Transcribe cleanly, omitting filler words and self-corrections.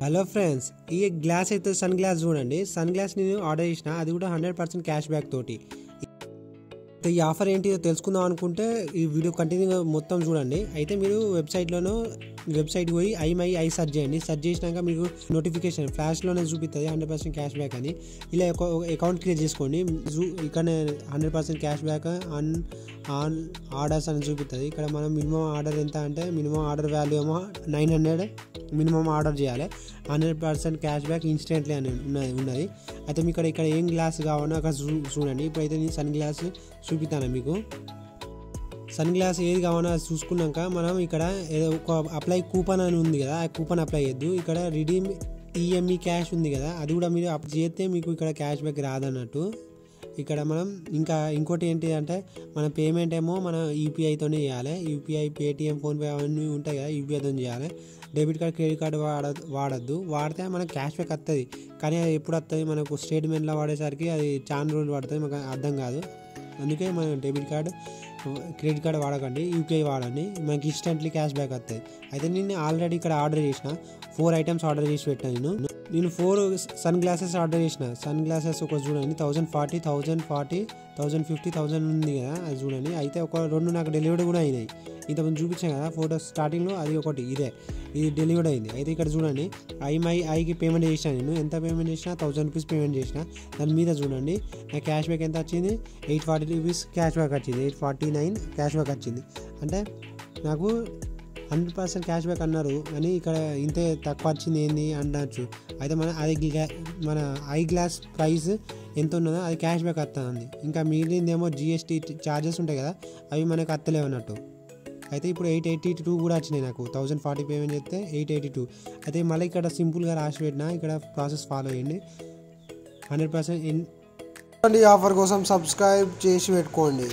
Hello friends, ఈ glass అయితే sun glass చూడండి. సన్ గ్లాస్ నేను ఆర్డర్ చేసిన, అది కూడా 100% క్యాష్ బ్యాక్ తోటి. ఈ ఆఫర్ ఏంటిదో తెలుసుకుందాం అనుకుంటే ఈ వీడియో కంటిన్యూగా మొత్తం చూడండి. అయితే మీరు వెబ్సైట్కి పోయి ఐ సెర్చ్ చేయండి. సెర్చ్ చేసినాక మీకు నోటిఫికేషన్ ఫ్లాష్లోనే చూపిస్తుంది 100% క్యాష్ బ్యాక్ అని. ఇలా అకౌంట్ క్రియేట్ చేసుకోండి. ఇక్కడ 100% క్యాష్ బ్యాక్ ఆన్ ఆర్డర్స్ అని చూపిస్తుంది. ఇక్కడ మనం మినిమం ఆర్డర్ ఎంత అంటే మినిమం ఆర్డర్ వాల్యూ ఏమో 900 మినిమం ఆర్డర్ చేయాలి. 100% క్యాష్ బ్యాక్ ఇన్స్టెంట్లీ అని ఉన్నది. అయితే మీకు ఇక్కడ ఏం గ్లాస్ కావాలో అక్కడ చూడండి. ఇప్పుడైతే నేను సన్ గ్లాస్ చూపిస్తాను మీకు. సన్ గ్లాస్ ఏది కావాలో చూసుకున్నాక మనం ఇక్కడ ఒక అప్లై కూపన్ అని ఉంది కదా, ఆ కూపన్ అప్లై చేయొద్దు. ఇక్కడ రిడీమ్ ఈఎంఈ క్యాష్ ఉంది కదా, అది కూడా మీరు అప్ చేస్తే మీకు ఇక్కడ క్యాష్ బ్యాక్ రాదన్నట్టు. ఇక్కడ మనం ఇంకోటి ఏంటి అంటే మన పేమెంట్ ఏమో మన యూపీఐతోనే చేయాలి. యూపీఐ, పేటిఎం, ఫోన్పే అవన్నీ ఉంటాయి కదా, యూపీఐతో చేయాలి. డెబిట్ కార్డ్, క్రెడిట్ కార్డు వాడద్దు. వాడితే మనకు క్యాష్ బ్యాక్ వస్తుంది, కానీ అది ఎప్పుడు వస్తుంది మనకు స్టేట్మెంట్లో వాడేసరికి అది చాలా రోజులు పడుతుంది, మనకు అర్థం కాదు. అందుకే మనం డెబిట్ కార్డు, క్రెడిట్ కార్డు వాడకండి, యూపీఐ వాడండి, మనకి ఇన్స్టెంట్లీ క్యాష్ బ్యాక్ వస్తుంది. అయితే నేను ఆల్రెడీ ఇక్కడ ఆర్డర్ చేసిన 4 ఐటమ్స్ ఆర్డర్ చేసి పెట్టాను. నేను 4 సన్ గ్లాసెస్ ఆర్డర్ చేసిన. సన్ గ్లాసెస్ ఒక చూడండి 1040, 1050 1000 ఉంది కదా, అది చూడండి. అయితే ఒక 2 నాకు డెలివరీ కూడా అయినాయి. ఇంతకుముందు చూపించాను కదా ఫోటో స్టార్టింగ్లో, అది ఒకటి ఇది డెలివరీ అయింది. అయితే ఇక్కడ చూడండి ఐకి పేమెంట్ చేసిన. నేను ఎంత పేమెంట్ చేసినా 1000 రూపీస్ పేమెంట్ చేసిన. దాని మీద చూడండి నా క్యాష్ బ్యాక్ ఎంత వచ్చింది, 840 రూపీస్ క్యాష్ బ్యాక్ వచ్చింది, 849 క్యాష్ బ్యాక్ వచ్చింది. అంటే నాకు 100% క్యాష్ బ్యాక్ అన్నారు, కానీ ఇక్కడ ఇంతే తక్కువ వచ్చింది ఏంది అనవచ్చు. అయితే మన ఐ గ్లాస్ ప్రైస్ ఎంత ఉన్నదో అది క్యాష్ బ్యాక్ వస్తుంది. ఇంకా మిగిలిందేమో జిఎస్టీ ఛార్జెస్ ఉంటాయి కదా, అవి మనకు వస్తలేవు అన్నట్టు. అయితే ఇప్పుడు 882 కూడా వచ్చినాయి నాకు. 1040 పేమెంట్ చేస్తే 882. అయితే మళ్ళీ ఇక్కడ సింపుల్గా రాసి పెట్టిన, ఇక్కడ ప్రాసెస్ ఫాలో చేయండి. 100% ఆఫర్ కోసం సబ్స్క్రైబ్ చేసి పెట్టుకోండి.